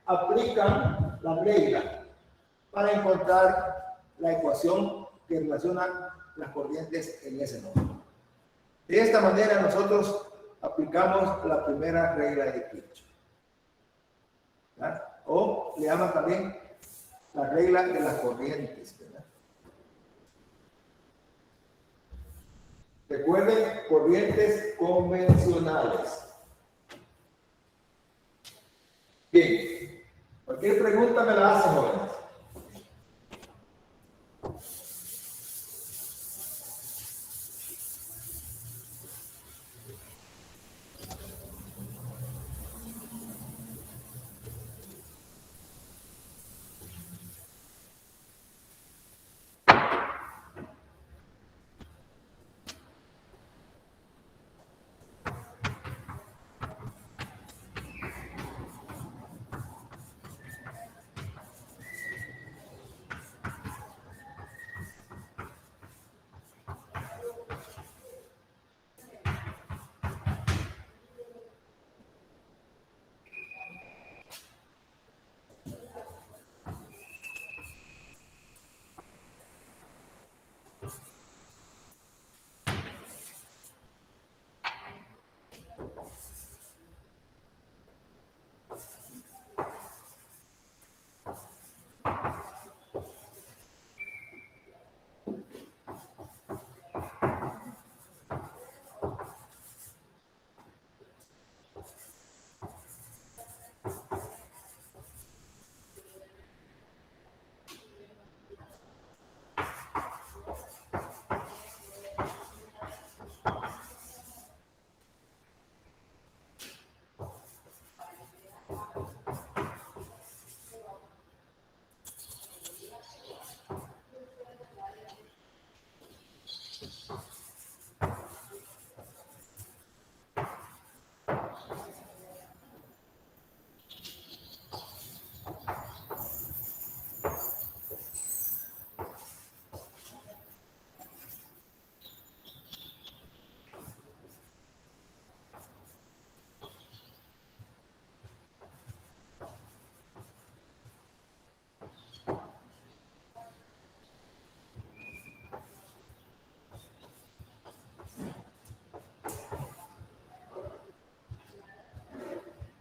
aplican la regla para encontrar la ecuación que relaciona las corrientes en ese nodo. De esta manera nosotros aplicamos la primera regla de Kirchhoff. ¿Verdad? O le llaman también la regla de las corrientes, ¿verdad? Recuerden, corrientes convencionales. Bien, cualquier pregunta me la hacen, jóvenes.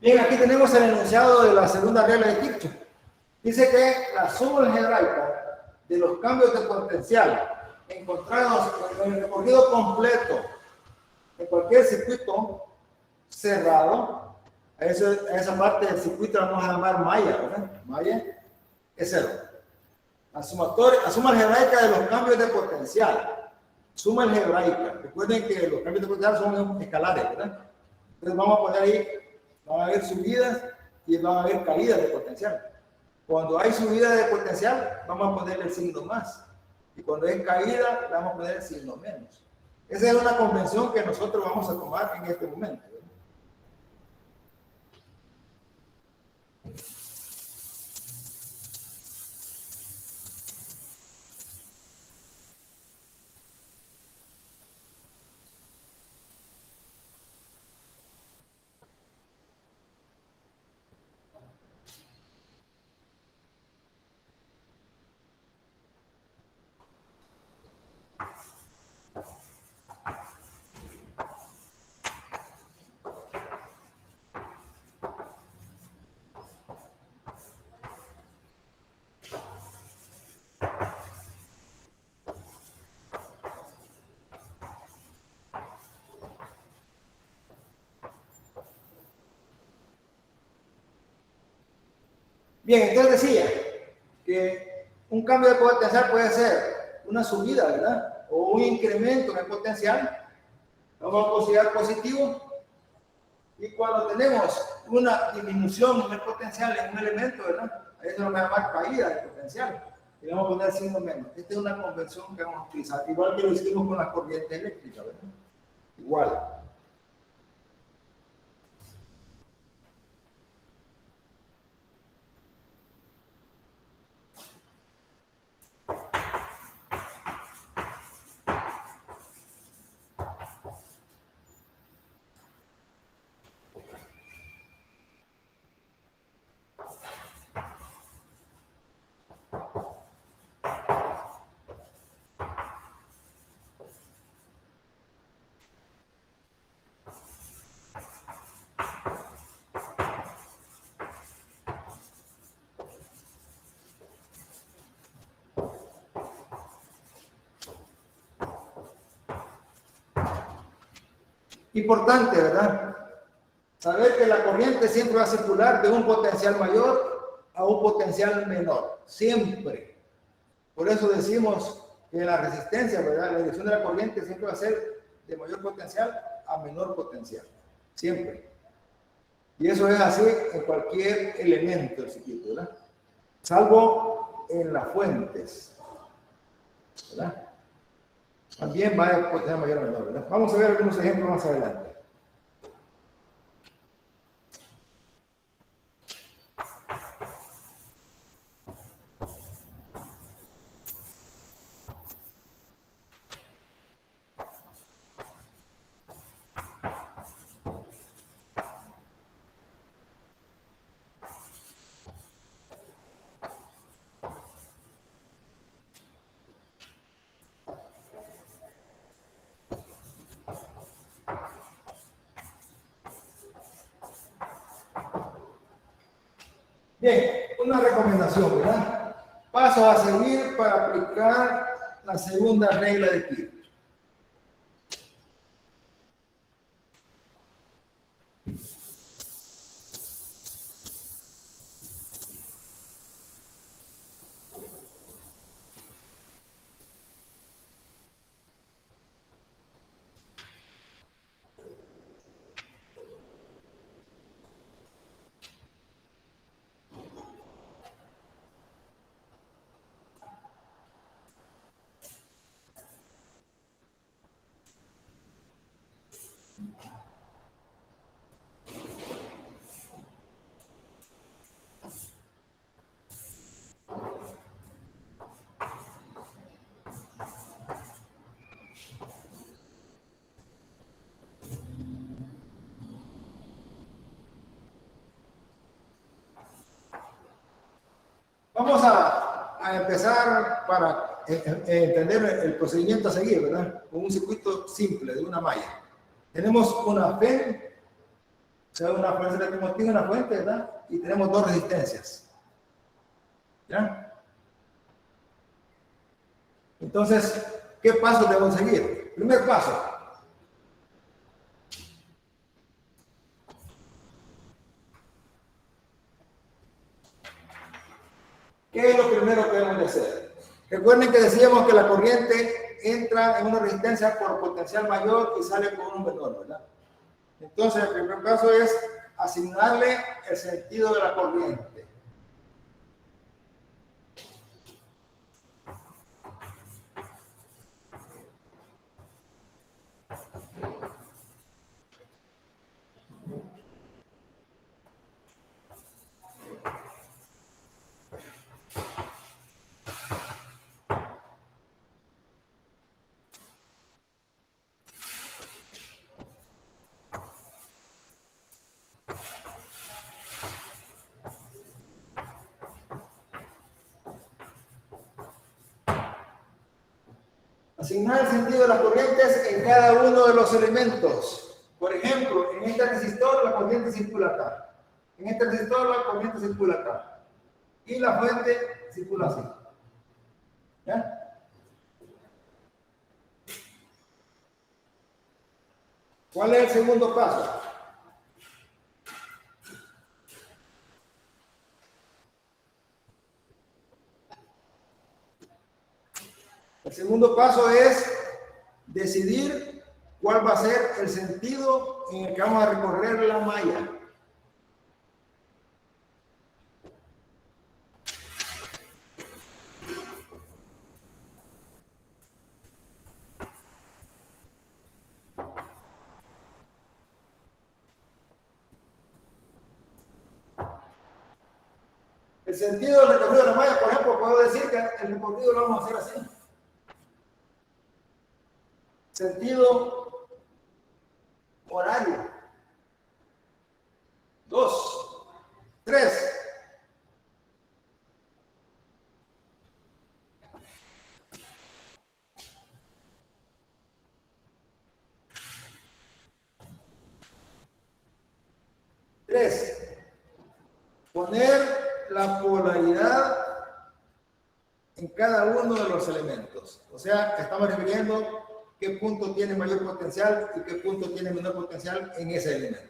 Bien, aquí tenemos el enunciado de la segunda regla de Kirchhoff. Dice que la suma algebraica de los cambios de potencial encontrados en el recorrido completo en cualquier circuito cerrado, a esa parte del circuito la vamos a llamar malla, ¿verdad? Malla es cero. La suma algebraica de los cambios de potencial. Suma algebraica. Recuerden que los cambios de potencial son escalares, ¿verdad? Entonces vamos a poner ahí, van a haber subidas y van a haber caídas de potencial. Cuando hay subida de potencial, vamos a poner el signo más. Y cuando es caída, vamos a poner el signo menos. Esa es una convención que nosotros vamos a tomar en este momento. Bien, entonces decía que un cambio de potencial puede ser una subida, ¿verdad? O un incremento en el potencial. Lo vamos a considerar positivo. Y cuando tenemos una disminución en el potencial en un elemento, ¿verdad? A eso lo vamos a llamar caída del potencial. Y le vamos a poner signo menos. Esta es una convención que vamos a utilizar. Igual que lo hicimos con la corriente eléctrica, ¿verdad? Igual. Importante, ¿verdad? Saber que la corriente siempre va a circular de un potencial mayor a un potencial menor. Siempre. Por eso decimos que la resistencia, ¿verdad? La dirección de la corriente siempre va a ser de mayor potencial a menor potencial. Siempre. Y eso es así en cualquier elemento del circuito, ¿verdad? Salvo en las fuentes, ¿verdad? También va a potencial mayor o menor, ¿verdad? Vamos a ver algunos ejemplos más adelante. Bien, una recomendación, ¿verdad? Pasos a seguir para aplicar la segunda regla de Kirchhoff. Vamos a empezar para entender el procedimiento a seguir, ¿verdad? Con un circuito simple de una malla. Tenemos una FEN O sea, una fuerza electromotriz, una fuente, ¿verdad? Y tenemos dos resistencias. ¿Ya? Entonces, ¿qué pasos debemos seguir? Primer paso. ¿Qué es lo primero que debemos de hacer? Recuerden que decíamos que la corriente entra en una resistencia por potencial mayor y sale con un menor, ¿verdad? Entonces, el primer paso es asignarle el sentido de la corriente. Asignar el sentido de las corrientes en cada uno de los elementos. Por ejemplo, en este resistor la corriente circula acá. En este resistor la corriente circula acá. Y la fuente circula así. ¿Ya? ¿Cuál es el segundo paso? El segundo paso es decidir cuál va a ser el sentido en el que vamos a recorrer la malla. El sentido del recorrido de la malla, por ejemplo, puedo decir que el recorrido lo vamos a hacer así. Sentido horario. 2, 3. Poner la polaridad en cada uno de los elementos. O sea, estamos refiriendo qué punto tiene mayor potencial y qué punto tiene menor potencial en ese elemento.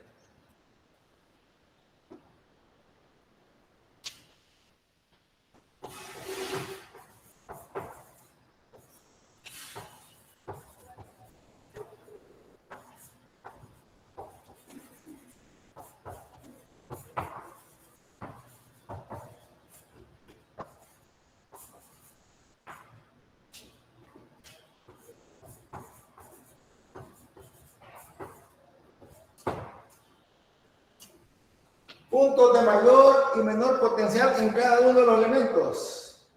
Puntos de mayor y menor potencial en cada uno de los elementos.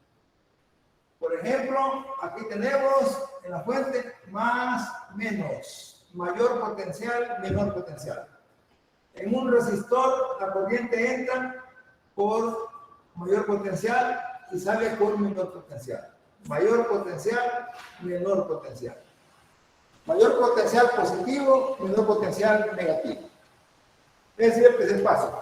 Por ejemplo, aquí tenemos en la fuente más, menos, mayor potencial, menor potencial. En un resistor la corriente entra por mayor potencial y sale por menor potencial. Mayor potencial, menor potencial. Mayor potencial positivo, menor potencial negativo. Ese es el tercer paso.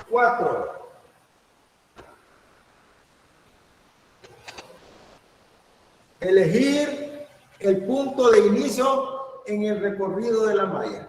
Cuatro. Elegir el punto de inicio en el recorrido de la malla.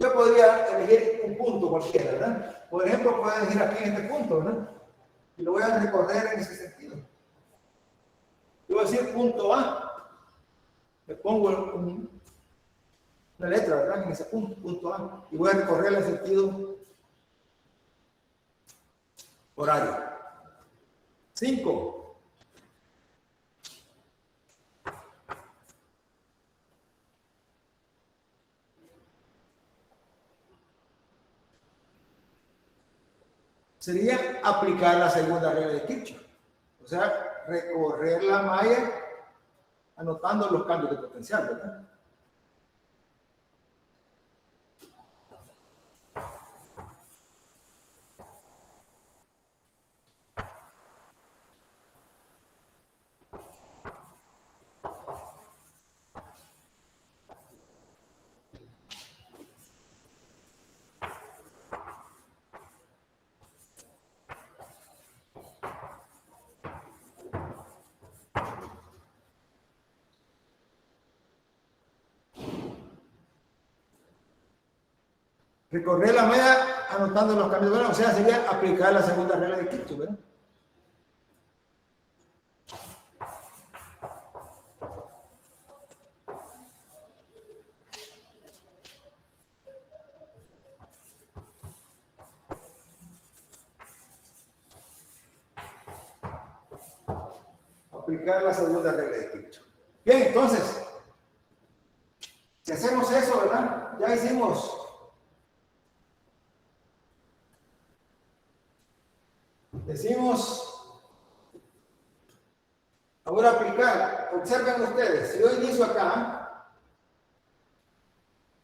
Yo podría elegir un punto cualquiera, ¿verdad? Por ejemplo, puedo elegir aquí en este punto, ¿verdad? Y lo voy a recorrer en ese sentido. Yo voy a decir punto A. Le pongo una letra, ¿verdad? En ese punto, punto A. Y voy a recorrer el sentido horario. 5. Sería aplicar la segunda regla de Kirchhoff. O sea, recorrer la malla anotando los cambios de potencial, ¿verdad? Recorrer la malla anotando los cambios, ¿verdad? O sea, sería aplicar la segunda regla de Kirchhoff, ¿verdad? Aplicar la segunda regla de Kirchhoff. Bien, entonces, si hacemos eso, ¿verdad? Ya hicimos decimos, ahora aplicar, observen ustedes, si yo inicio acá,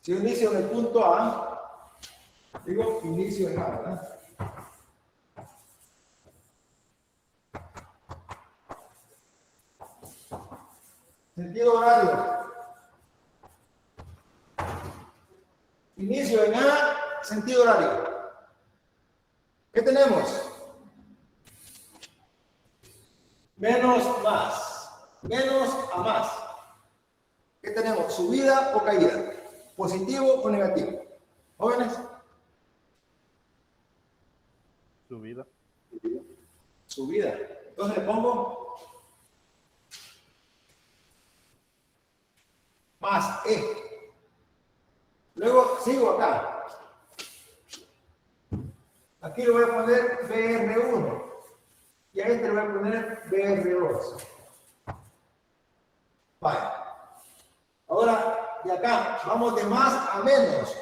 si yo inicio en el punto A, digo inicio en A, ¿verdad? Sentido horario. Inicio en A, sentido horario. ¿Qué tenemos? Menos más. Menos a más. ¿Qué tenemos? ¿Subida o caída? ¿Positivo o negativo? ¿Jóvenes? Subida. Subida. Entonces le pongo más E. Luego sigo acá. Aquí le voy a poner BR1. Y a este le voy a poner BR2. Vale. Ahora, de acá, vamos de más a menos.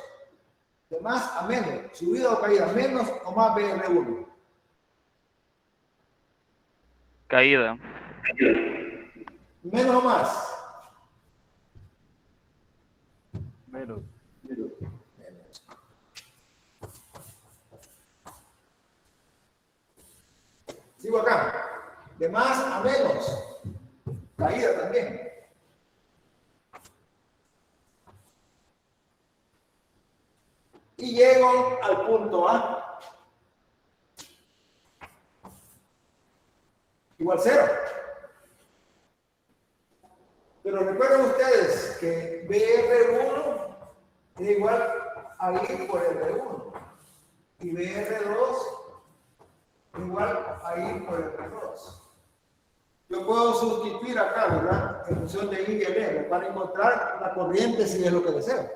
De más a menos. Subida o caída. Menos o más BR1. Caída. Menos o más. Menos. Menos. Sigo acá. De más a menos. Caída también. Y llego al punto A. Igual 0. Pero recuerden ustedes que BR1 es igual a I por R1. Y BR2 igual a I por R2. Yo puedo sustituir acá, ¿verdad? En función de I y R para encontrar la corriente si es lo que deseo.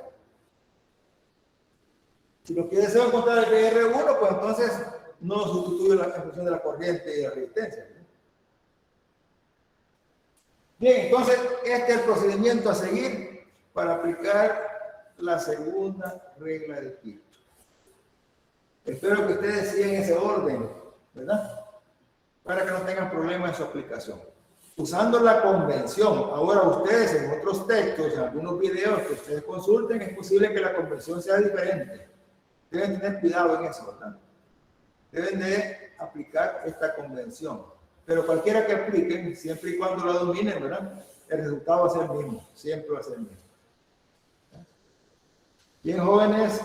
Si lo que deseo encontrar el BR1, pues entonces no sustituyo en función de la corriente y la resistencia. Bien, entonces este es el procedimiento a seguir para aplicar la segunda regla de Kirchhoff. Espero que ustedes sigan ese orden, ¿verdad? Para que no tengan problemas en su aplicación. Usando la convención, ahora ustedes en otros textos, en algunos videos que ustedes consulten, es posible que la convención sea diferente. Deben tener cuidado en eso, ¿verdad? Deben de aplicar esta convención. Pero cualquiera que apliquen, siempre y cuando la dominen, ¿verdad? El resultado va a ser el mismo, siempre va a ser el mismo. Bien, jóvenes,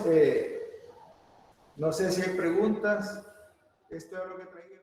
no sé si hay preguntas. Esto es lo que traía.